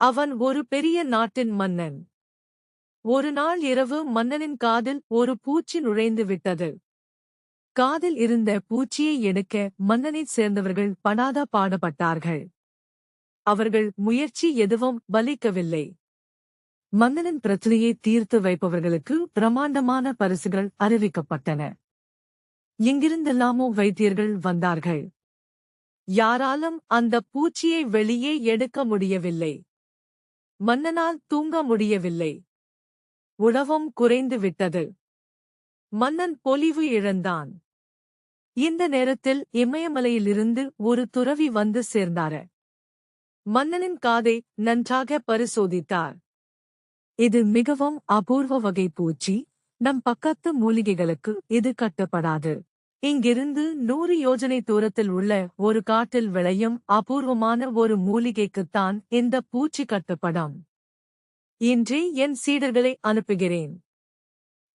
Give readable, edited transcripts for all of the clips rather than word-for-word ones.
அவன் ஒரு பெரிய நாட்டின் மன்னன். ஒரு நாள் இரவு மன்னனின் காதில் ஒரு பூச்சி நுழைந்து விட்டது. காதில் இருந்த பூச்சியை எடுக்க மன்னனைச் சேர்ந்தவர்கள் படாத பாடுபட்டார்கள். அவர்கள் முயற்சி எதுவும் பலிக்கவில்லை. மன்னனின் பிரச்சனையை தீர்த்து வைப்பவர்களுக்கு பிரமாண்டமான பரிசுகள் அறிவிக்கப்பட்டன. எங்கிருந்தெல்லாமோ வைத்தியர்கள் வந்தார்கள். யாராலும் அந்த பூச்சியை வெளியே எடுக்க முடியவில்லை. மன்னனால் தூங்க முடியவில்லை. உணவும் குறைந்து விட்டது. மன்னன் பொலிவு இழந்தான். இந்த நேரத்தில் இமயமலையிலிருந்து ஒரு துறவி வந்து சேர்ந்தார். மன்னனின் காதை நன்றாக பரிசோதித்தார். இது மிகவும் அபூர்வ வகை பூச்சி. நம் பக்கத்து மூலிகைகளுக்கு இது கட்டுப்படாது. இங்கிருந்து 100 யோஜனை தூரத்தில் உள்ள ஒரு காட்டில் விளையும் அபூர்வமான ஒரு மூலிகைக்குத்தான் இந்த பூச்சி கட்டுப்படும். இன்றே என் சீடர்களை அனுப்புகிறேன்.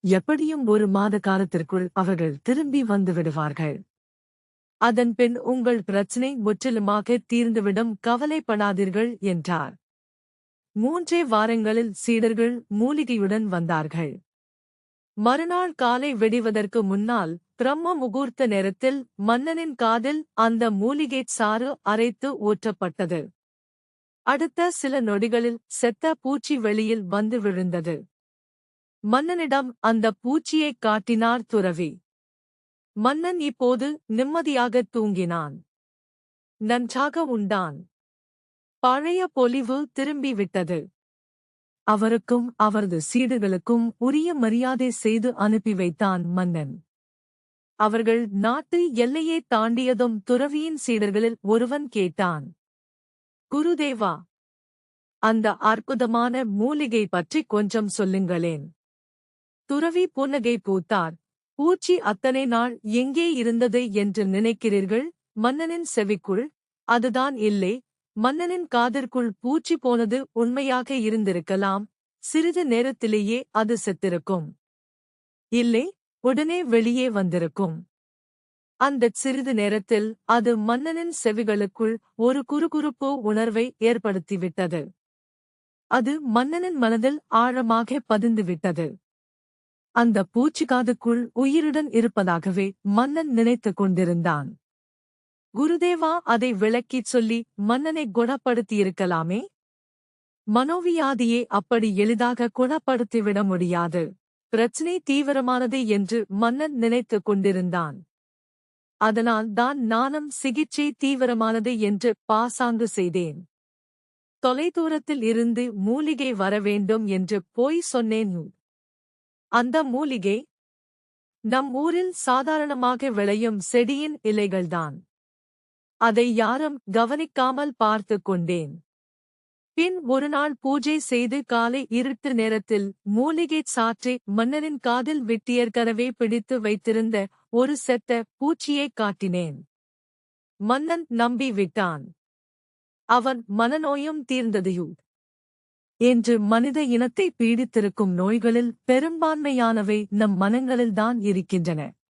எப்படியும் 1 மாத காலத்திற்குள் அவர்கள் திரும்பி வந்து விடுவார்கள். அதன்பின் உங்கள் பிரச்சினை முற்றிலுமாக தீர்ந்துவிடும், கவலைப்படாதீர்கள் என்றார். 3 வாரங்களில் சீடர்கள் மூலிகையுடன் வந்தார்கள். மறுநாள் காலை வெடிவதற்கு முன்னால் பிரம்ம முகூர்த்த நேரத்தில் மன்னனின் காதில் அந்த மூலிகைச் சாறு அரைத்து ஊற்றப்பட்டது. அடுத்த சில நொடிகளில் செத்த பூச்சி வெளியில் வந்து விழுந்தது. மன்னனிடம் அந்த பூச்சியைக் காட்டினார் துறவி. மன்னன் இப்போது நிம்மதியாகத் தூங்கினான். நன்றாக உண்டான். பழைய பொலிவு திரும்பிவிட்டது. அவருக்கும் அவரது சீடர்களுக்கும் உரிய மரியாதை செய்து அனுப்பி வைத்தான் மன்னன். அவர்கள் நாட்டு எல்லையை தாண்டியதும் துறவியின் சீடர்களில் ஒருவன் கேட்டான், குருதேவா, அந்த அற்புதமான மூலிகை பற்றி கொஞ்சம் சொல்லுங்களேன். துறவி புன்னகை பூத்தார். பூச்சி அத்தனை நாள் எங்கே இருந்தது என்று நினைக்கிறீர்கள்? மன்னனின் செவிக்குள்? அதுதான் இல்லை. மன்னனின் காதிற்குள் பூச்சி போனது உண்மையாக இருந்திருக்கலாம். சிறிது நேரத்திலேயே அது செத்திருக்கும். இல்லை, உடனே வெளியே வந்திருக்கும். அந்தச் சிறிது நேரத்தில் அது மன்னனின் செவிகளுக்குள் ஒரு குறுகுறுப்பு உணர்வை ஏற்படுத்திவிட்டது. அது மன்னனின் மனதில் ஆழமாக பதிந்துவிட்டது. அந்த பூச்சி காதுக்குள் உயிருடன் இருப்பதாகவே மன்னன் நினைத்துக் கொண்டிருந்தான். குருதேவா, அதை விளக்கிச் சொல்லி மன்னனை குணப்படுத்தியிருக்கலாமே. மனோவியாதியை அப்படி எளிதாக குணப்படுத்திவிட முடியாது. பிரச்சினை தீவிரமானது என்று மன்னன் நினைத்துக் கொண்டிருந்தான். அதனால் தான் நானும் சிகிச்சை தீவிரமானது என்று பாசாங்கு செய்தேன். தொலைதூரத்தில் இருந்து மூலிகை வரவேண்டும் என்று போய் சொன்னேன். அந்த மூலிகை நம் ஊரில் சாதாரணமாக விளையும் செடியின் இலைகள்தான். அதை யாரும் கவனிக்காமல் பார்த்துக் கொண்டேன். பின் ஒரு நாள் பூஜை செய்து காலை இருட்டு நேரத்தில் மூலிகைச் சாற்றை மன்னனின் காதில் விட்டியற்கனவே பிடித்து வைத்திருந்த ஒரு செத்த பூச்சியைக் காட்டினேன். மன்னன் நம்பி விட்டான். அவன் மனநோயும் தீர்ந்தது. என்று மனித இனத்தை பீடித்திருக்கும் நோய்களில் பெரும்பான்மையானவை நம் மனங்களில்தான் இருக்கின்றன.